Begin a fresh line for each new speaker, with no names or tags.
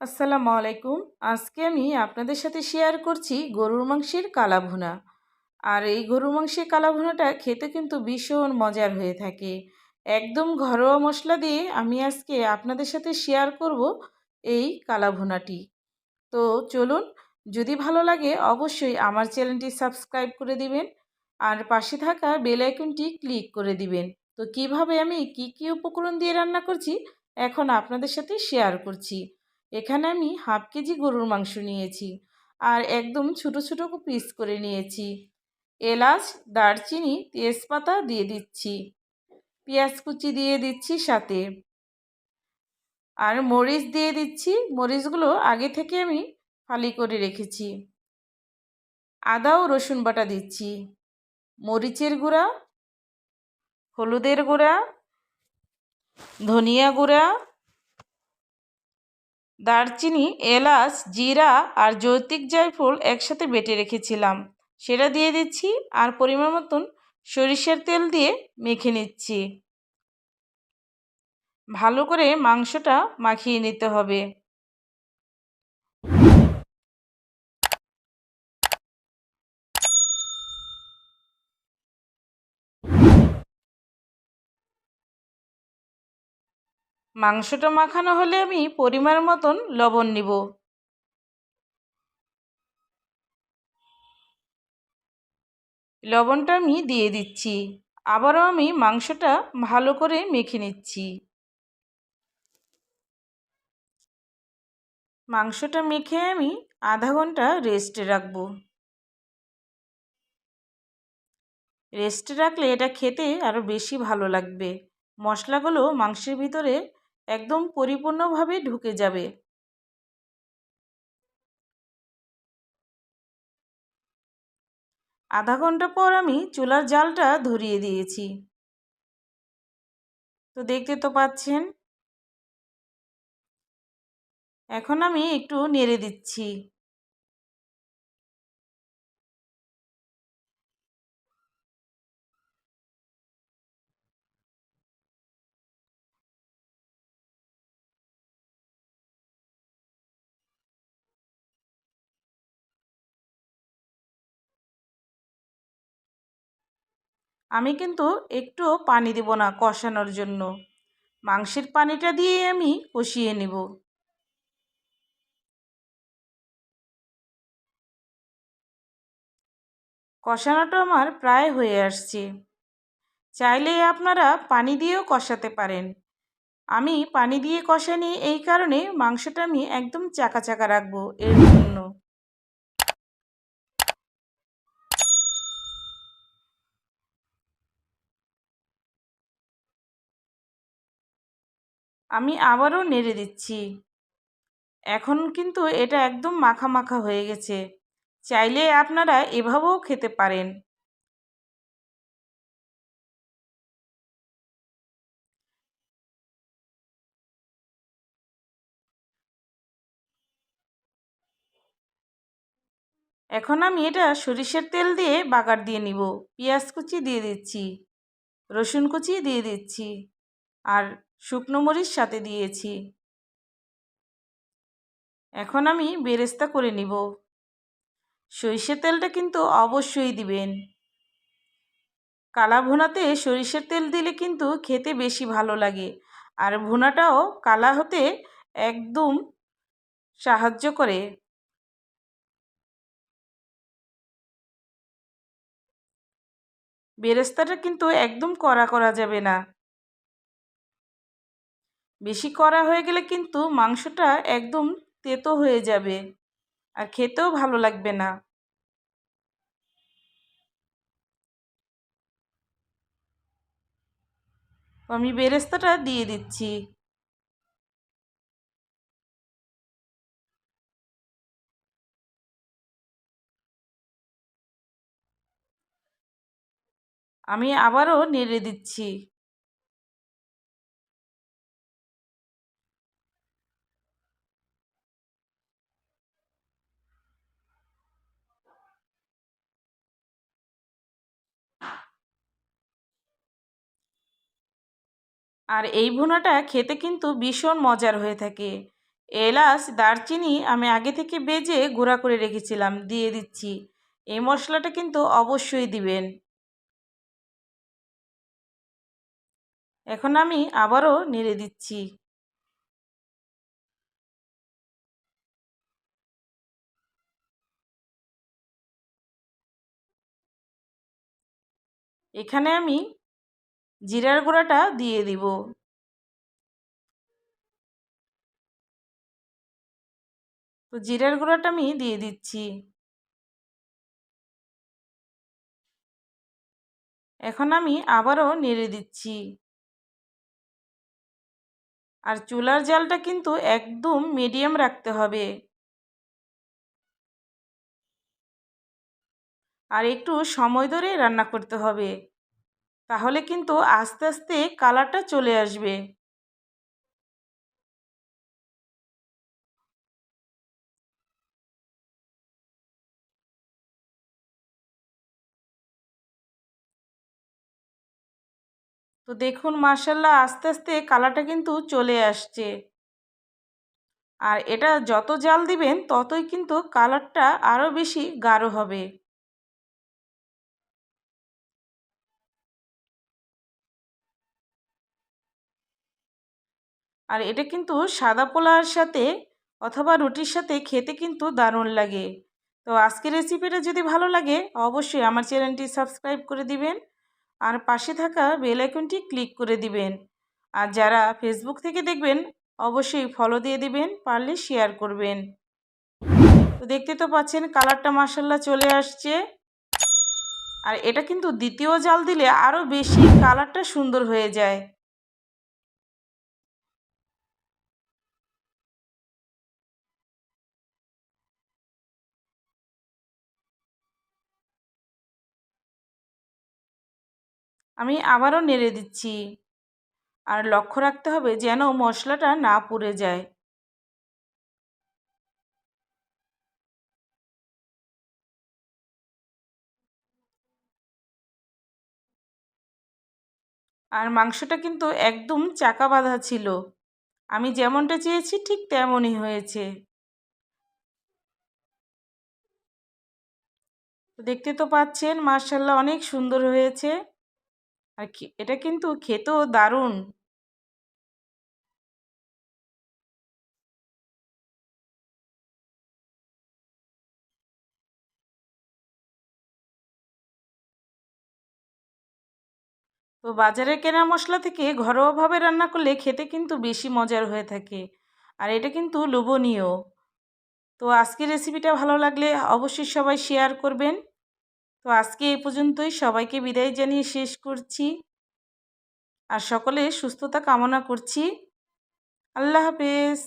আসসালামু আলাইকুম। আজকে আমি আপনাদের সাথে শেয়ার করছি গরুর মাংসের কালা ভুনা। আর এই গরুর মাংসের কালা ভুনাটা খেতে কিন্তু ভীষণ মজার হয়ে থাকে। একদম ঘরোয়া মশলা দিয়ে আমি আজকে আপনাদের সাথে শেয়ার করব এই কালা ভুনাটি। তো চলুন, যদি ভালো লাগে অবশ্যই আমার চ্যানেলটি সাবস্ক্রাইব করে দিবেন আর পাশে থাকা বেল আইকনটি ক্লিক করে দিবেন। তো কিভাবে আমি কি উপকরণ দিয়ে রান্না করছি এখন আপনাদের সাথে শেয়ার করছি। এখানে আমি হাফ কেজি গরুর মাংস নিয়েছি আর একদম ছোট ছোট পিস করে নিয়েছি। এলাচ, দারচিনি, তেজপাতা দিয়ে দিচ্ছি, পেঁয়াজ কুচি দিয়ে দিচ্ছি সাথে, আর মরিচ দিয়ে দিচ্ছি। মরিচগুলো আগে থেকে আমি ফালি করে রেখেছি। আদা ও রসুন বাটা দিচ্ছি, মরিচের গুঁড়া, হলুদের গুঁড়া, ধনিয়া গুঁড়া, দারচিনি, এলাচ, জিরা আর জৈতিক জায়ফল একসাথে বেটে রেখেছিলাম, সেটা দিয়ে দিচ্ছি। আর পরিমাণ মতন সরিষার তেল দিয়ে মেখে নিচ্ছি। ভালো করে মাংসটা মাখিয়ে নিতে হবে। মাংসটা মাখানো হলে আমি পরিমাণ মতন লবণ নিব। লবণটা আমি দিয়ে দিচ্ছি। আবারও আমি মাংসটা ভালো করে মেখে নিচ্ছি। মাংসটা মেখে আমি আধা ঘন্টা রেস্টে রাখবো। রেস্টে রাখলে এটা খেতে আরও বেশি ভালো লাগবে। মশলাগুলো মাংসের ভিতরে একদম পরিপূর্ণভাবে ঢুকে যাবে। আধা ঘন্টা পর আমি চুলার জালটা ধরিয়ে দিয়েছি। তো দেখতে তো পাচ্ছেন। এখন আমি একটু নেড়ে দিচ্ছি। আমি কিন্তু একটুও পানি দেব না কষানোর জন্য, মাংসের পানিটা দিয়ে আমি কষিয়ে নেব। কষানোটা আমার প্রায় হয়ে আসছে। চাইলে আপনারা পানি দিয়েও কষাতে পারেন। আমি পানি দিয়ে কষানি এই কারণে, মাংসটা আমি একদম চাকা চাকা রাখবো এর জন্য। আমি আবারও নেড়ে দিচ্ছি। এখন কিন্তু এটা একদম মাখা মাখা হয়ে গেছে। চাইলে আপনারা এভাবেও খেতে পারেন। এখন আমি এটা সরিষার তেল দিয়ে বাগার দিয়ে নিব। পেঁয়াজ কুচি দিয়ে দিচ্ছি, রসুন কুচি দিয়ে দিচ্ছি আর শুকনো মরিচ সাথে দিয়েছি। এখন আমি বেরেস্তা করে নিব। সরিষার তেলটা কিন্তু অবশ্যই দিবেন। কালা ভুনাতে সরিষার তেল দিলে কিন্তু খেতে বেশি ভালো লাগে, আর ভুনাটাও কালা হতে একদম সাহায্য করে। বেরেস্তাটা কিন্তু একদম কড়া করা যাবে না। বেশি কড়া হয়ে গেলে কিন্তু মাংসটা একদম তেতো হয়ে যাবে আর খেতেও ভালো লাগবে না। তো আমি বেরেস্তাটা দিয়ে দিচ্ছি। আমি আবারও নেড়ে দিচ্ছি। আর এই ভুনাটা খেতে কিন্তু ভীষণ মজার হয়ে থাকে। এলাচ দারচিনি আমি আগে থেকে ভেজে গুঁড়া করে রেখেছিলাম, দিয়ে দিচ্ছি। এই মশলাটা কিন্তু অবশ্যই দিবেন। এখন আমি আবারও নেড়ে দিচ্ছি। এখানে আমি জিরার গুঁড়াটা দিয়ে দিব। তো জিরার গুঁড়াটা আমি দিয়ে দিচ্ছি। এখন আমি আবারও নেড়ে দিচ্ছি। আর চুলার জালটা কিন্তু একদম মিডিয়াম রাখতে হবে। আর একটু সময় ধরে রান্না করতে হবে, তাহলে কিন্তু আস্তে আস্তে কালারটা চলে আসবে। তো দেখুন মাশাআল্লাহ আস্তে আস্তে কালারটা কিন্তু চলে আসছে। আর এটা যত জাল দিবেন ততই কিন্তু কালারটা আরও বেশি গাঢ় হবে। আর এটা কিন্তু সাদা পোলাওর সাথে অথবা রুটির সাথে খেতে কিন্তু দারুণ লাগে। তো আজকের রেসিপিটা যদি ভালো লাগে অবশ্যই আমার চ্যানেলটি সাবস্ক্রাইব করে দিবেন আর পাশে থাকা বেল আইকনটি ক্লিক করে দিবেন। আর যারা ফেসবুক থেকে দেখবেন অবশ্যই ফলো দিয়ে দিবেন, পারলে শেয়ার করবেন। তো দেখতে তো পাচ্ছেন কালারটা মাশাআল্লাহ চলে আসছে। আর এটা কিন্তু দ্বিতীয় জাল দিলে আরও বেশি কালারটা সুন্দর হয়ে যায়। আমি আবারও নেড়ে দিচ্ছি। আর লক্ষ্য রাখতে হবে যেন মশলাটা না পুড়ে যায়। আর মাংসটা কিন্তু একদম চাকা বাঁধা ছিল, আমি যেমনটা চেয়েছি ঠিক তেমনই হয়েছে। দেখতে তো পাচ্ছেন মাশাআল্লাহ অনেক সুন্দর হয়েছে। আর এটা কিন্তু খেতেও দারুণ। তো বাজারে কেনা মশলা থেকে ঘরোয়াভাবে রান্না করলে খেতে কিন্তু বেশি মজার হয়ে থাকে। আর এটা কিন্তু লোভনীয়। তো আজকের রেসিপিটা ভালো লাগলে অবশ্যই সবাই শেয়ার করবেন। তো আজকে এই পর্যন্তই, সবাইকে বিদায় জানিয়ে শেষ করছি। আর সকলে সুস্থতা কামনা করছি। আল্লাহ হাফেজ।